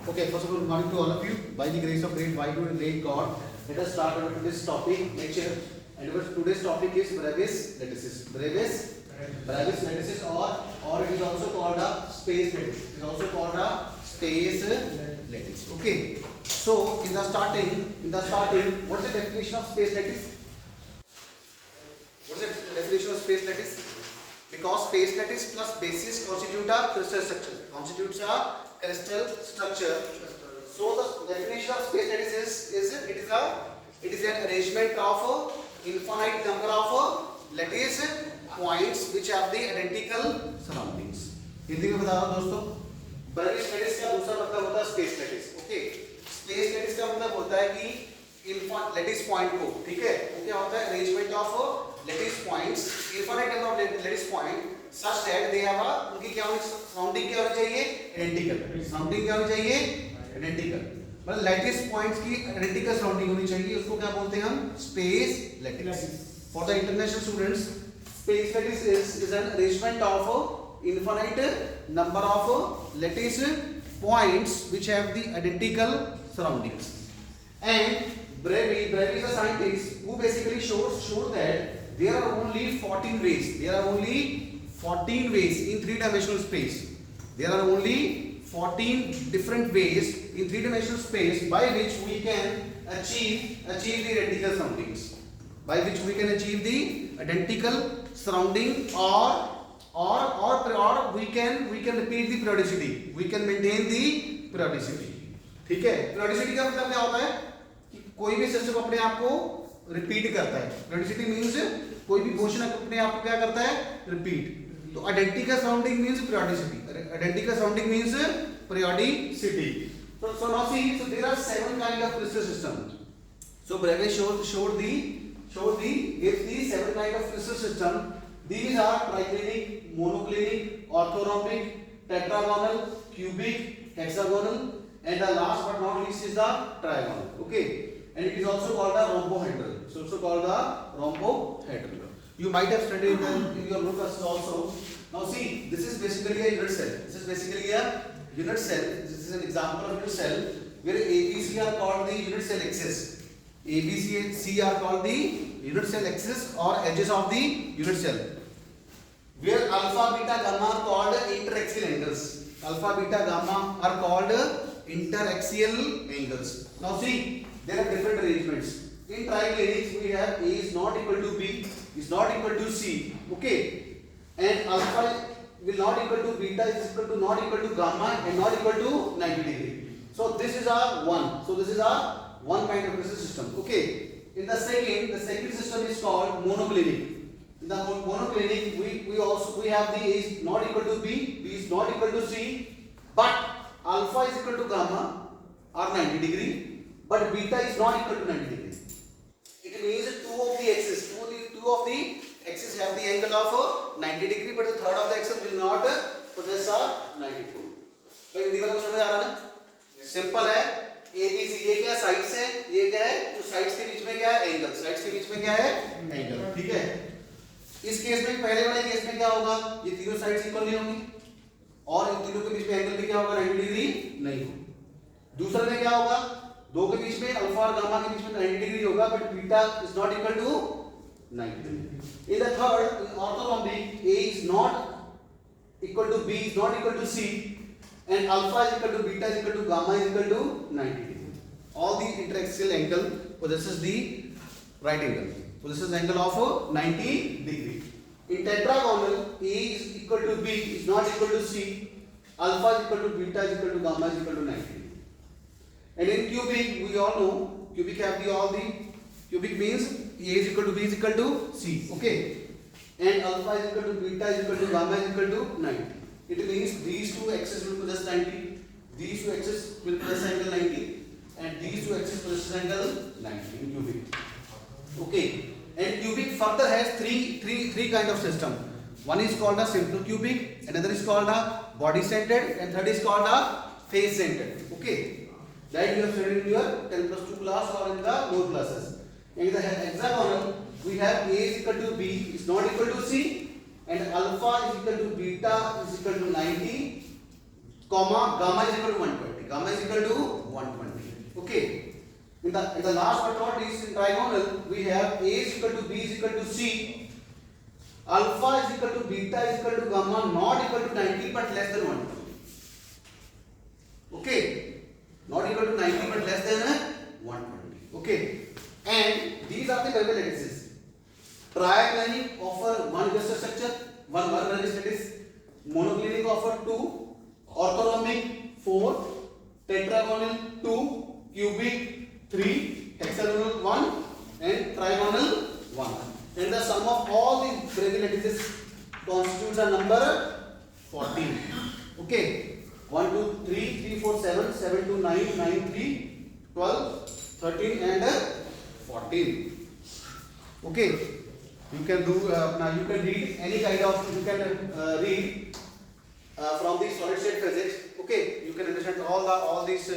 Okay, first of all, good morning to all of you. By the grace of great Vaiguru and great God, let us start with today's topic, nature. And today's topic is brevis lattices. Brevis lattices, or it is also called a space lattice. It is also called a space lattice. Okay. So in the starting, what is the definition of space lattice? What is the definition of space lattice? Because space lattice plus basis constitute a crystal structure. Constitutes a crystal structure. So the definition of space lattice is it is an arrangement of infinite number of lattice points which have the identical surroundings. Hindi में बता रहा हूँ दोस्तों. Brevis lattice का दूसरा मतलब होता है space lattice. Okay, space lattice का मतलब होता है कि लैटिस पॉइंट को, ठीक है, वो क्या होता है, arrangement of lattice points, infinite number of lattice point such that they have a, उनकी क्या होनी, सराउंडिंग क्या होनी चाहिए, आइडेंटिकल. सराउंडिंग क्या होनी चाहिए, आइडेंटिकल. मतलब लैटिस पॉइंट्स की आइडेंटिकल सराउंडिंग होनी चाहिए. उसको क्या बोलते हैं हम, space lattice. For the international students, space lattice is an arrangement of infinite number of lattice points which have the identical surroundings. And Brevis is a scientist who basically showed that there are only 14 ways. There are only 14 ways in three-dimensional space. There are only 14 different ways in three-dimensional space by which we can achieve the identical surroundings. By which we can achieve the identical surrounding, or we can repeat the periodicity. We can maintain the periodicity. ठीक है? Periodicity का मतलब क्या होता है कि कोई भी सिस्टम अपने आप को रिपीट करता है. Periodicity means कोई भी मोशन अपने आप को क्या करता है, रिपीट. तो identical surrounding means periodicity. Identical surrounding means periodicity. So now see, so there are 7 kind of crystal system. So Brevis showed the 7 kind of crystal system. These are triclinic, monoclinic, orthorhombic, tetragonal, cubic, hexagonal, and the last but not least is the trigonal. Okay, and it is also called the rhombohedral. It's also called the rhombohedral. You might have studied in your books also. Now see, this is basically a unit cell. This is basically a unit cell. This is an example of unit cell where A, B, C are called the unit cell axis. A, B, C, and C are called the unit cell axis or edges of the unit cell. Where alpha, beta, gamma are called interaxial angles. Alpha, beta, gamma are called interaxial angles. Now see, there are different arrangements. In triclinics we have A is not equal to B, is not equal to C. Okay. And alpha will not equal to beta is equal to not equal to gamma and not equal to 90 degree. So this is our one. So this is our one kind of crystal system. Okay. In the second system is called monoclinic. In the monoclinic we have the A is not equal to B, B is not equal to C, but alpha is equal to gamma or 90 degree, but beta is not equal to 90 degree. It means two of the axes have the angle of 90 degree, but the third of the axis will not possess a 90 degree. भाई हिंदी में समझ आ रहा है ना? Simple है. A B C ये क्या sides है, ये क्या है, तो साइड्स के बीच में क्या है, एंगल. साइड्स के बीच में क्या है, एंगल. ठीक है. इस केस में पहले वाले केस में क्या होगा, ये तीनों साइड्स इक्वल नहीं होंगी और इन तीनों के बीच में एंगल भी क्या होगा, 90 डिग्री नहीं होगा. दूसरे में क्या होगा, दो के बीच में अल्फा और गामा के बीच में 90 डिग्री होगा, but beta is not equal to 90 degree. In the third, in orthorhombic, A is not equal to B is not equal to C, and alpha is equal to beta is equal to gamma is equal to 90 degree. All the interaxial angle possesses the right angle. Possesses angle of 90 degree. In tetragonal, A is equal to B is not equal to C, alpha is equal to beta is equal to gamma is equal to 90 degree. And in cubic, we all know cubic have cubic means A is equal to B is equal to C. Okay, and alpha is equal to beta is equal to gamma is equal to 90. It means these two axes will possess 90, these two axes will possess angle 90, and these two axes possess angle 90 in cubic. Okay, and cubic further has three kind of system. One is called a simple cubic, another is called a body centered, and third is called a face centered. Okay, that you have studied in your 10+2 class or in the lower classes. In the hexagonal, we have A is equal to B is not equal to C, and alpha is equal to beta is equal to 90, comma gamma is equal to 120. Gamma is equal the last but not least, in trigonal we have A is equal to B is equal to C, alpha is equal to beta is equal to gamma, not equal to 90 but less than 120. Okay, not equal to 90 but less than 120. Okay, and these are the variable lattices. Triagonally offer one cluster structure, one lattice, that is monoclinic offer 2, orthorhombic 4, tetragonal 2, cubic 3, hexagonal 1, and trigonal 1. And the sum of all the variable lattices constitutes a number 14. Okay, 1, 2, 3, 3, 4, 7, 7, 2, 9, 9, 3, 12, 13, and 14. Okay, you can do now. You can read any kind of. You can read from the solid state physics. Okay, you can understand all these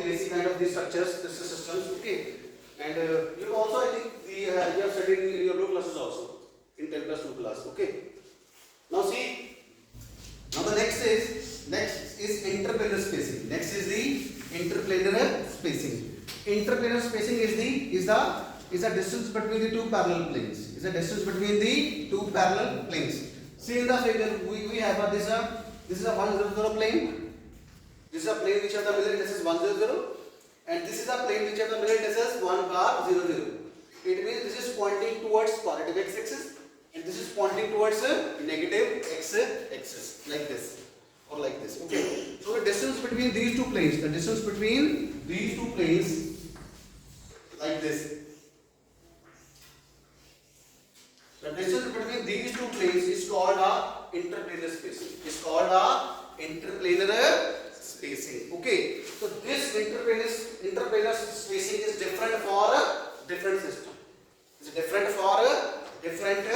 basic kind of these structures, these systems. Okay, and you also, I think you have studied in your blue classes also in 10 plus 2 class. Okay, now see. Now the next is interplanar spacing. Next is the interplanar spacing. Interplanar spacing is the distance between the two parallel planes. Is the distance between the two parallel planes. See in the figure we have this is a 100 plane. This is a plane which has the middle indices 100, and this is a plane which has the middle indices 1 bar 00. It means this is pointing towards positive x-axis and this is pointing towards negative x-axis, like this or like this. Okay. So the distance between these two planes, like this. The distance between these two planes is called a interplanar spacing. It's called a interplanar spacing. Okay. So this interplanar spacing is different for a different system. It's different for a different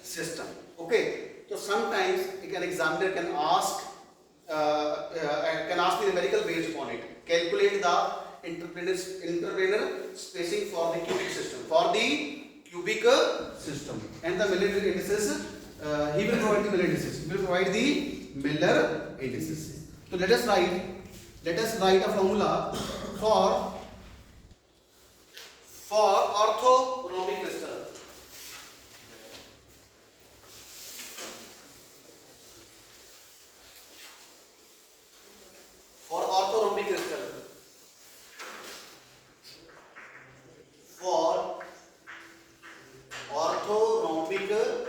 system. Okay. So sometimes an examiner can ask the numerical based upon it. Calculate the interplanar spacing for the cubic system. And the Miller indices, he will provide the Miller indices. He will provide the Miller indices. So let us write a formula for orthorhombic crystal. For orthorhombic crystal. For orthorhombic crystal.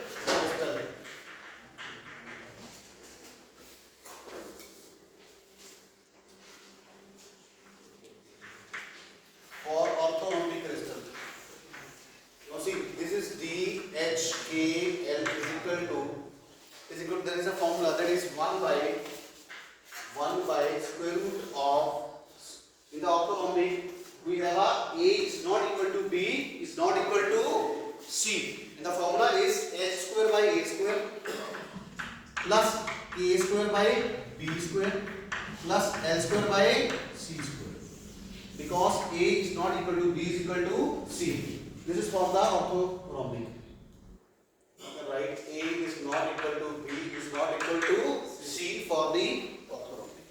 For orthorhombic crystal. Now see, this is DHKL is equal to, there is a formula that is 1 by square root of, in the orthorhombic we have a is not equal to B is not equal to C, and the formula is H square by A square plus A square by B square plus L square by C square, because A is not equal to B is equal to C. This is for the orthorhombic. Right, A is not equal to B is not equal to C for the orthorhombic.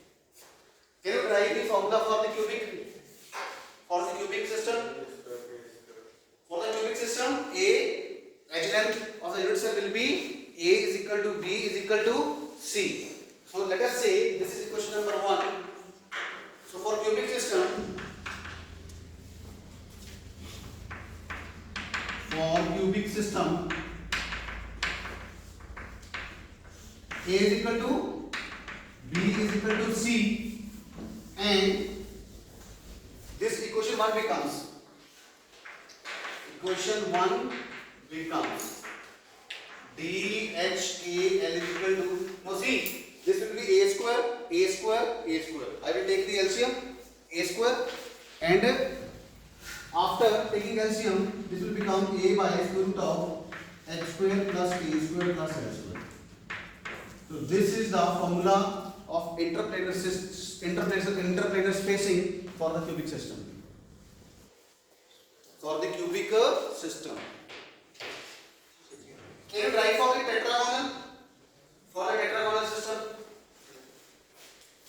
Can you write the formula for the cubic? For the cubic system? For the cubic system, A, edge length of the unit cell will be A is equal to B is equal to C. So let us say this is equation number 1. So for cubic system, A is equal to B is equal to C, and this equation 1 becomes DHKL is equal to, now see, this will be A square. I will take the LCM, A square, and after taking LCM, this will become A by square root of H square plus K square plus L square. So this is the formula of interplanar spacing for the cubic system. For the cubic system. Can you write for the tetragonal? For the tetragonal system,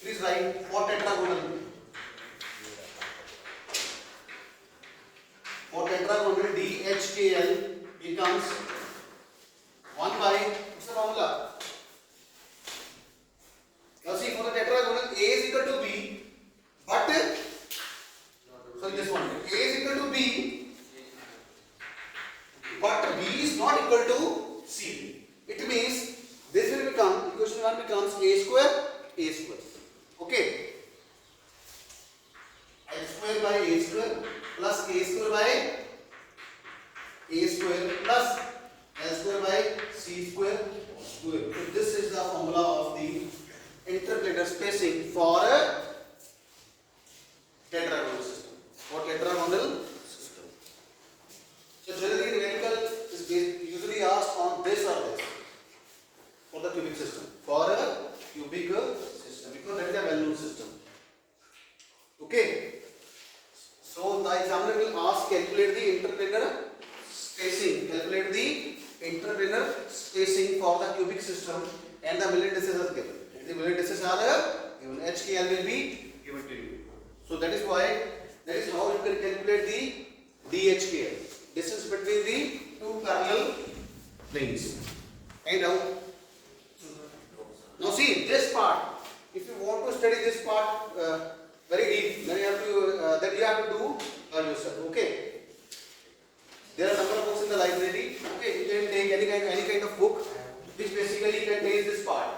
please write for tetragonal. HKL becomes 1 by, what's the formula? Now see, for the tetragonal A is equal to B, but sorry, this one, A is equal to B, but B is not equal to C. It means this will become, equation 1 becomes A square. Okay, H square by A square plus A square by A square plus L square by C square. So this is the formula of the interplanar spacing for a tetragonal system. So generally numerical is usually asked on this or this for the cubic system. For a cubic system, because that is a well-known system. Okay. So the examiner will ask calculate the interplanar spacing. Calculate the interplanar spacing for the cubic system, and the Millet distances are given. The Millet distances are given. HKL will be given to you. So that is how you can calculate the DHKL, distance between the two parallel planes. And now see this part. If you want to study this part very deep, then you have to do yourself. Okay. There are number of books in the library. Okay, you can take any kind of book which basically contains this part.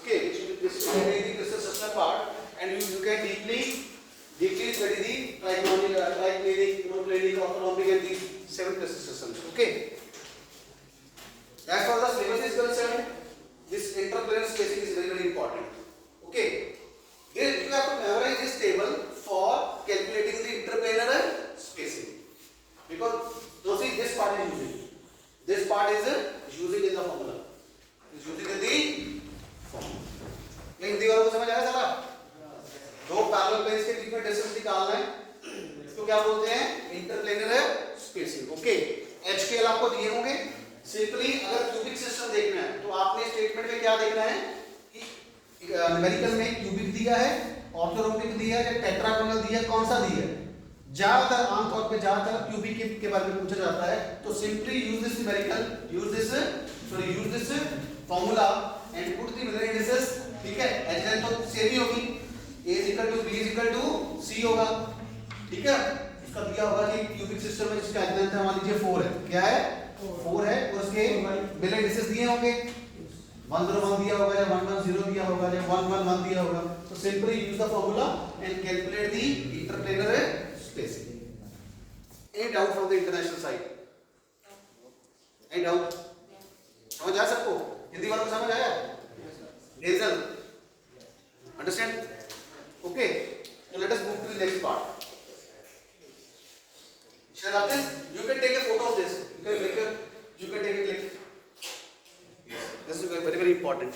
Okay, which basically contains the crystal system part, and you can deeply study the triplanic, monoclinic, orthonomic, and these 7 crystal systems. Okay. As far as the syllabus is concerned, this interplanar spacing is very important. Okay. Here you have to memorize this table for calculating the interplanar spacing, because now see this part is using. This part is using in the formula. Is using in the formula. Hindi वालों को समझ आया सारा? दो parallel planes के बीच में distance निकालना है, इसको क्या बोलते हैं? Interplanar spacing. ओके. HKL आपको दिए होंगे. सिंपली अगर क्यूबिक सिस्टम देखना है तो आपने स्टेटमेंट में क्या देखना है कि न्यूमेरिकल में क्यूबिक दिया है, ऑर्थोरोम्बिक दिया है, या टेट्रागोनल दिया है, कौन सा दिया है? ज्यादातर आमतौर पे क्यूबिक के बारे में पूछा जाता है, तो simply use this numerical, use this formula and put the Miller indices. ठीक है. HL तो सेम ही होगी, A is equal to B is equal to C होगा. ठीक है. इसका दिया होगा कि क्यूबिक सिस्टम में इसका लेंथ मान लीजिए 4 है. क्या है? 4 है. और उसके मिलर इंडिसेस दिए होंगे, 101 दिया होगा, या 110 दिया होगा, या 111 दिया होगा. तो simply use the formula and calculate the interplanar spacing. Any doubt from the international side? Any doubt? समझ आया सबको? हिंदी वालों को समझ आया? Hazel, understand? Okay. So let us move to the next part. Shall I this? You can take a photo of this. You can take a clip. Yes. This is very very important.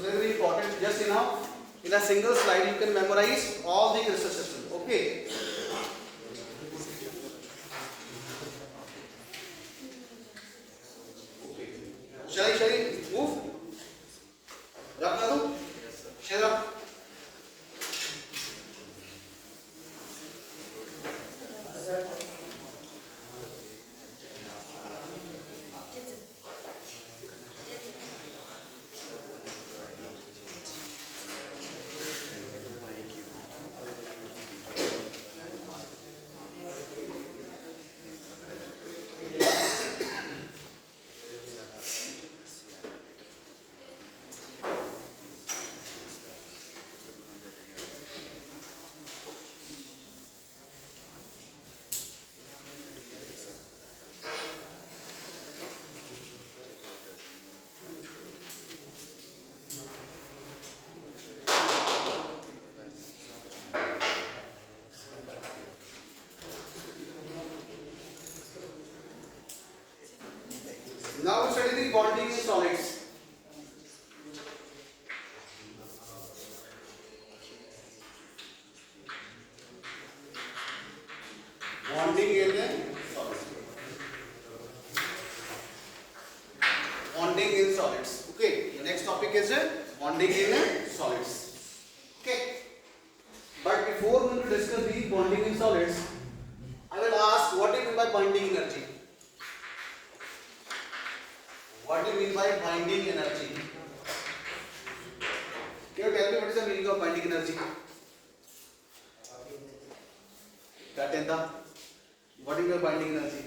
Very important. Just in a single slide you can memorize all the crystal systems. Okay. Shall I move? Rap na do? Shall I? Now we study the bonding in solids. Bonding in solids. Bonding in solids. Okay. The next topic is bonding in solids. Okay. But before we will discuss the bonding in solids, I will ask what do you mean by binding energy? What do you mean by binding energy? Can you tell me what is the meaning of binding energy? Katenda, what is your binding energy?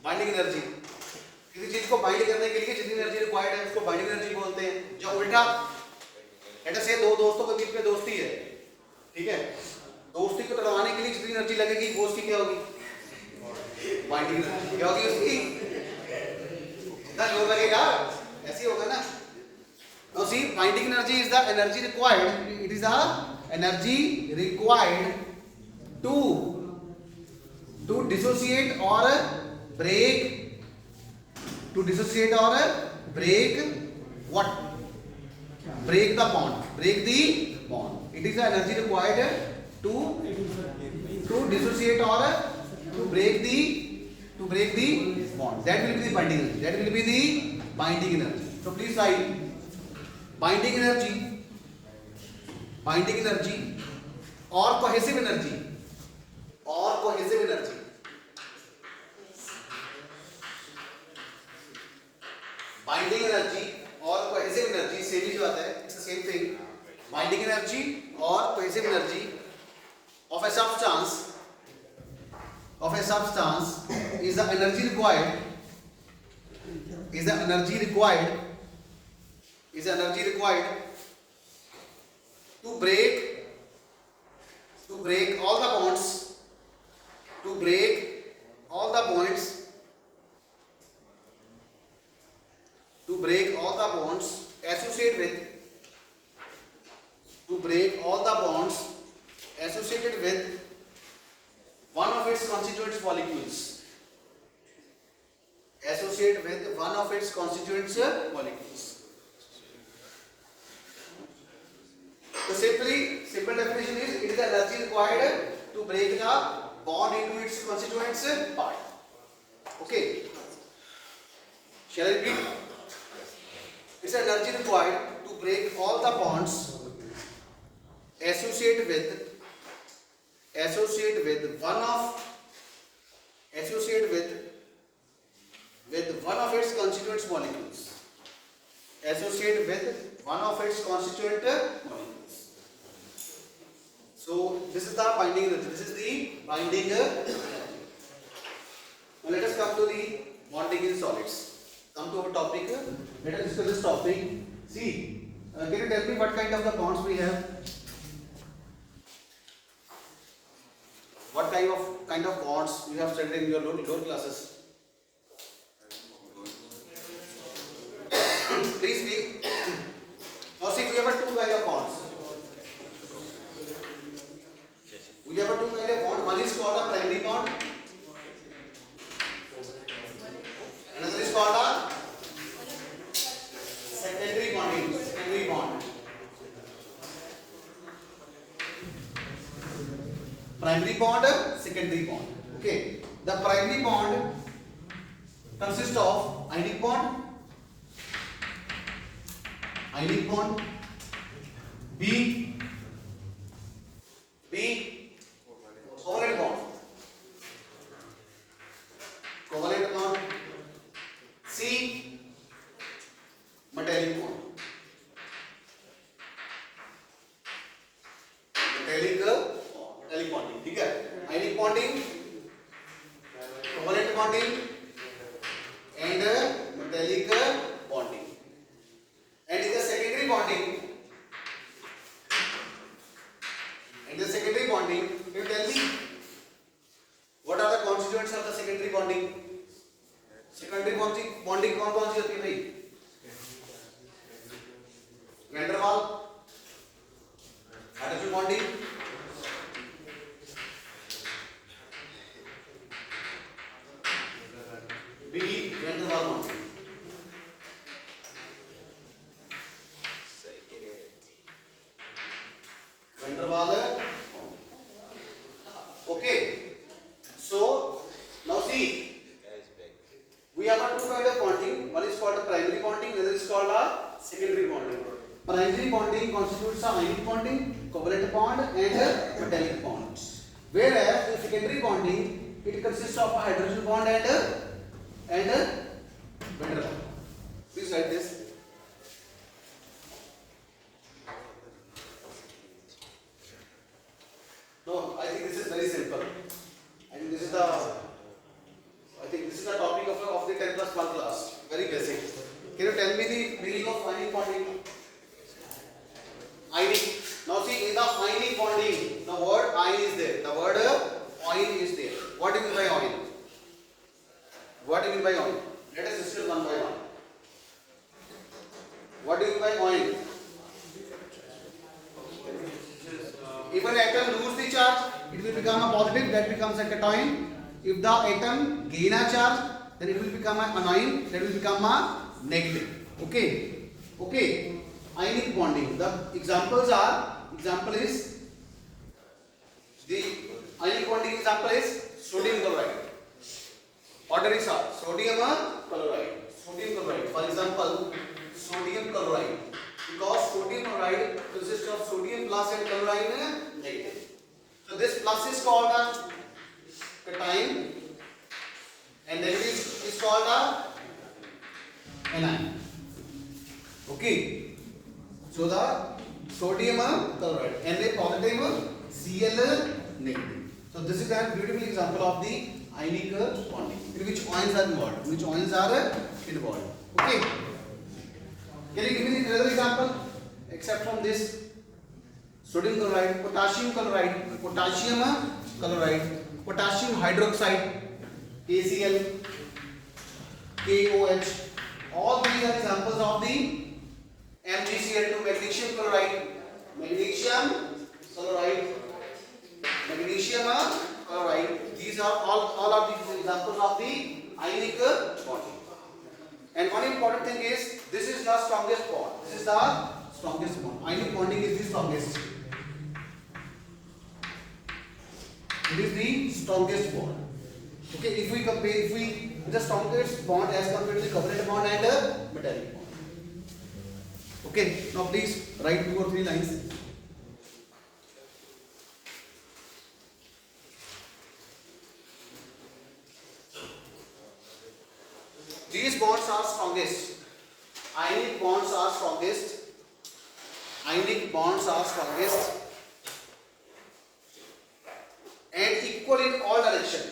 Binding energy किसी चीज को bind करने के लिए जितनी energy required है उसको binding energy बोलते हैं। जो उल्टा ऐसे से दो दोस्तों के बीच में दोस्ती है, ठीक है, दोस्ती को तोड़वाने के लिए जितनी एनर्जी लगेगी वो उसकी क्या होगी? Binding energy. क्या होगी उसकी? जितना जोर लगेगा ऐसे ही होगा ना। Now see, binding energy is the energy required. It is the energy required to dissociate or break what? Break the bond. Break the bond. It is the energy required to dissociate or to break the bond. That will be the binding energy. That will be the binding energy. So please write binding energy or cohesive energy. Binding energy or cohesive energy same ही जो आता है, it's the same thing. Binding energy or cohesive energy of a substance is the energy required to break all the bonds associated with one of its constituent molecules. So simple definition is it is the energy required to break the bond into its constituents part. Okay. Shall I repeat? It's energy required to break all the bonds associated with one of its constituent molecules. So this is the binding energy. Now let us come to the bonding in solids. Come to our topic. Let us discuss this topic. See, can you tell me what kind of the bonds we have? What kind of bonds you have studied in your lower classes? Please speak. Now see, we have two kinds of bonds. One is called a primary bond. Another is called a secondary bond. Primary bond, secondary bond. Okay. The primary bond consists of ionic bond, B, covalent bond, C, metallic bond. Metallic bonding, ठीक है? Ionic bonding, covalent bonding and metallic bonding. And in the secondary bonding, you tell me what are the constituents of the secondary bonding? Secondary bonding कौन सी होती है भाई? Van der वाल, hydrogen bonding, B van der वाल bonding. Van der वाल. Okay. So now see, we have two kinds of bonding. One is called a primary bonding, the other is called a secondary bonding. Primary bonding constitutes a ionic bonding, covalent bond, and metallic bonds. Whereas in secondary bonding, it consists of a hydrogen bond and van der Waals. Please write this. No, I think this is very simple. I think this is the topic of the 10+1 class. Very basic. Can you tell me the meaning of ionic bonding? Ionic. Now see, in the ionic bonding, the word ion is there. The word ion is there. What do you mean by ion? What do you mean by ion? Let us discuss one by one. What do you mean by ion? If an atom loses the charge, it will become a positive, that becomes a cation. If the atom gain a charge, then it will become an anion, that will become a negative. Okay. Ionic bonding. The example is the ionic bonding example is sodium chloride. Ordinary salt, sodium chloride. For example, sodium chloride. Because sodium chloride consists of sodium plus and chlorine negative. So this plus is called a cation and negative is called a anion. Okay. So the sodium chloride and a positive, Cl negative. So this is a beautiful example of the ionic bonding. In which ions are involved? Okay. Can you give me another example? Except from this, sodium chloride, potassium chloride, potassium hydroxide, KCl, KOH. All these are examples of the MgCl2, magnesium chloride. These are all of these examples of the ionic bonding. And one important thing is, this is the strongest bond. Ionic bonding is the strongest. It is the strongest bond. Okay, if we the strongest bond as compared to the covalent bond and metallic bond. Okay, now please write 2 or 3 lines. These bonds are strongest. Ionic bonds are strongest. And equal in all direction.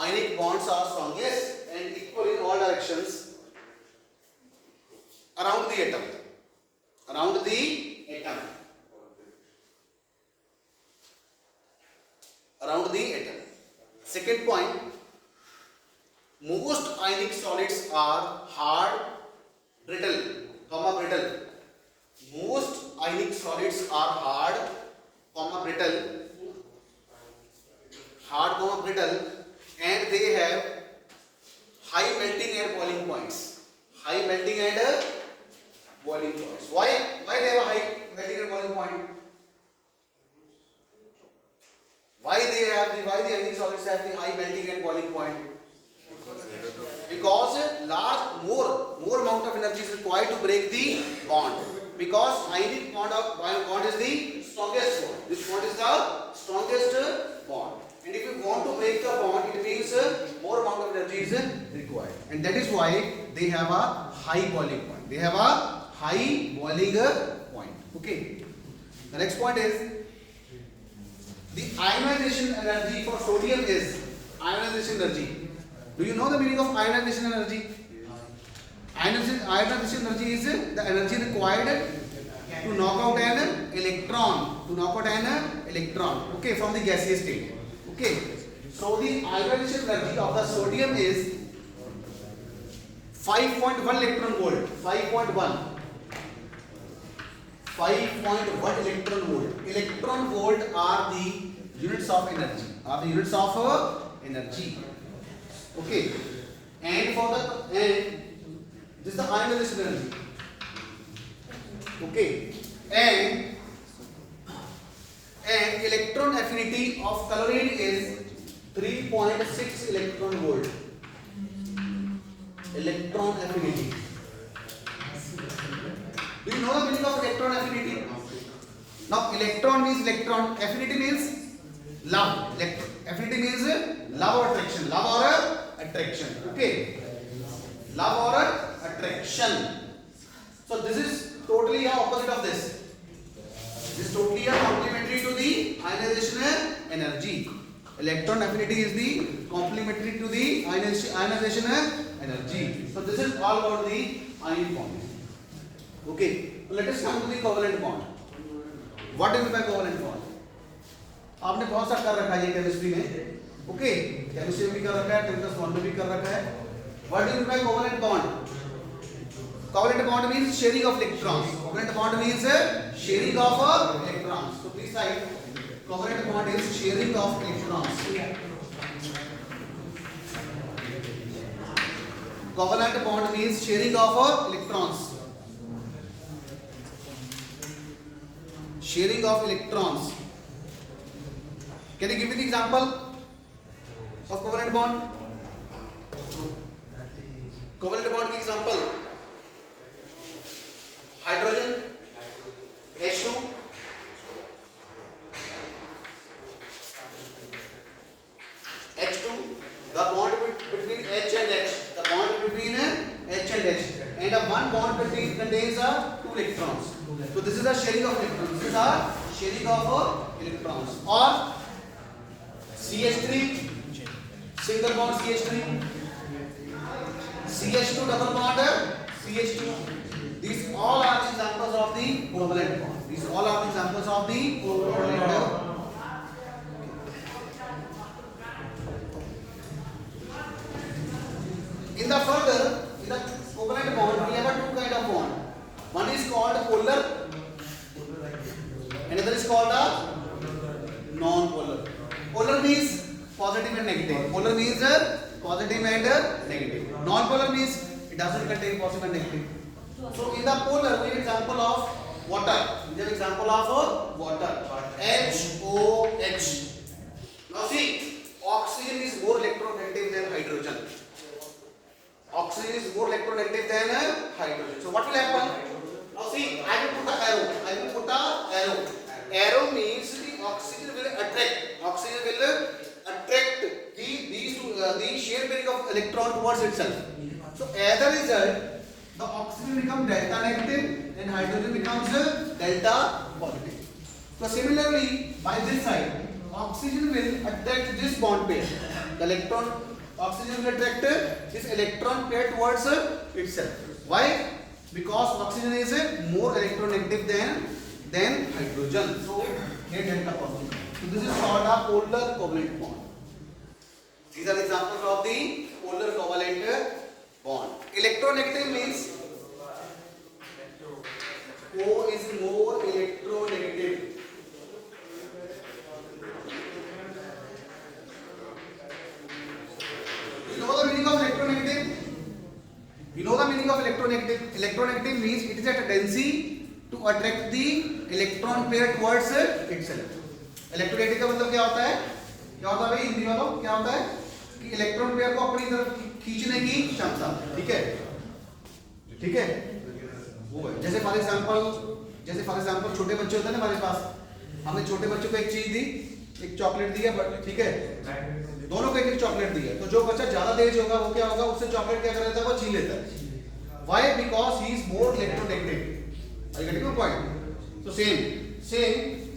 Ionic bonds are strongest and equal in all directions around the atom. Second point, most ionic solids are hard, brittle. Most ionic solids are hard, brittle, and they have high melting and boiling points. Why they have a high melting and boiling point? Why the ionic solids have the high melting and boiling point? Because more amount of energy is required to break the bond. Because ionic bond is the strongest bond. This bond is the strongest bond. And if you want to break the bond, it means more amount of energy is required. And that is why they have a high boiling point. Okay. The next point is, the ionization energy for sodium is ionization energy. Do you know the meaning of ionization energy? Ionization energy is the energy required to knock out an electron. Okay, from the gaseous state. Okay. So the ionization energy of the sodium is 5.1 electron volt. 5.1 electron volt. Electron volt are the units of energy. Okay. And this is the ionization energy. Okay. And electron affinity of chlorine is 3.6 electron volt. electron affinity. Do you know the meaning of electron affinity? Now electron means electron, affinity means love. Affinity means love or attraction. Love or attraction. Okay. Love or attraction. So this is totally the opposite of this. This is totally complementary to the ionization energy. Electron affinity is the complementary to the ionization energy. So this is all about the ion bond. Okay. Let us come to the covalent bond. What is the covalent bond? आपने बहुत सा कर रखा है ये chemistry में. Okay, chemistry में भी कर रखा है, टेंथस बॉन्ड में भी कर रखा है. What do you mean by covalent bond? Covalent bond means sharing of electrons. Covalent bond means sharing of electrons. So please write covalent bond is sharing of electrons. Covalent bond means sharing of electrons. Sharing of electrons. Can you give me the example of covalent bond? Covalent bond की example hydrogen H2 the bond between H and H, the bond between H and H, and a one bond contains two electrons. So this is the sharing of electrons. This is the sharing of electrons. Or CH3 single bond CH3, CH2 double bond CH2. These all are examples of the covalent bond. These all are examples of the covalent bond. In the covalent bond, we have two kind of bond. One is called polar, another is called non-polar. Polar means positive and negative. Polar means positive and negative. Non-polar means it doesn't contain positive and negative. So in the polar, we have example of water. We have example of water. HOH. Now see, oxygen is more electronegative than hydrogen. Oxygen is more electronegative than hydrogen. So what will happen? Now see, I will put an arrow. Arrow means the oxygen will attract. Oxygen will attract the shear pairing of electron towards itself. So as a result, the oxygen becomes delta negative and hydrogen becomes delta positive. So similarly, by this side, oxygen will attract this bond pair. The oxygen will attract this electron pair towards itself. Why? Because oxygen is more electronegative than hydrogen. So here delta positive. So this is called a polar covalent bond. These are examples of the polar covalent bond. Electronegative means O is more electronegative. You know the meaning of electronegative? You know the meaning of electronegative? Electronegative means it is a tendency to attract the electron pair towards itself. Electronegative का मतलब क्या होता है? क्या होता है भाई हिंदी वालों? क्या होता है कि इलेक्ट्रॉन पेयर को अपनी तरफ खींचने की क्षमता. ठीक है, ठीक है, वो है. जैसे फॉर एग्जांपल छोटे बच्चे होते हैं ना हमारे पास, हमने छोटे बच्चों को एक चीज दी, एक चॉकलेट दी है, ठीक है, दोनों को एक चॉकलेट दी है. तो जो बच्चा ज्यादा तेज होगा वो क्या होगा, उससे चॉकलेट क्या कर लेता है, वो छीन लेता है. Why? Because he is more electronegative. Are you getting my point? So same.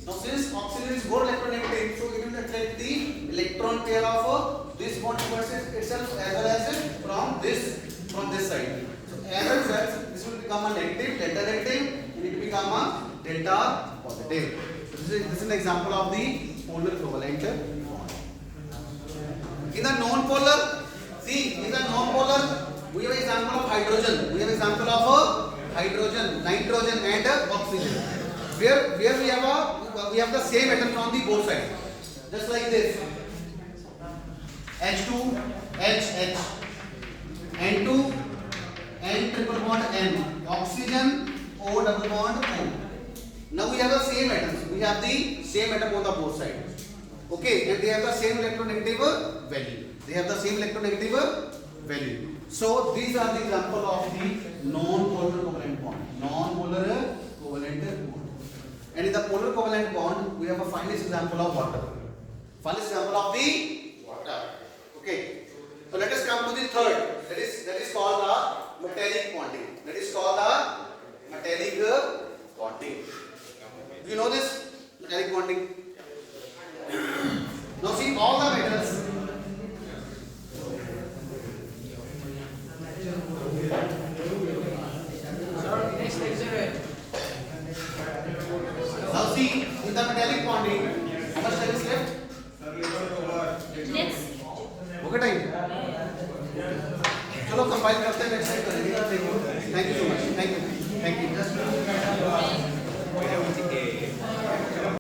Now since oxygen is more electronegative, so it will attract the electron pair of this bond towards itself as well as from this side. So as a result, this will become a negative, delta negative, and it will become a delta positive. So this is an example of the polar covalent bond. In the non-polar, see, in the non-polar, we have an example of hydrogen. We have an example of hydrogen, nitrogen, and oxygen. Where we have the same atoms on the both sides, just like this. H2, H, N2, N triple bond N, oxygen, O double bond O. Now we have the same atoms. We have the same atom on the both sides. Okay, and they have the same electronegative value. value. So these are the example of the non-polar covalent bond. Non-polar covalent bond. And in the polar covalent bond, we have a finest example of water. Finest example of the water. Okay. So let us come to the third. That is called the metallic bonding. That is called the metallic bonding. Do you know this metallic bonding? Now see all the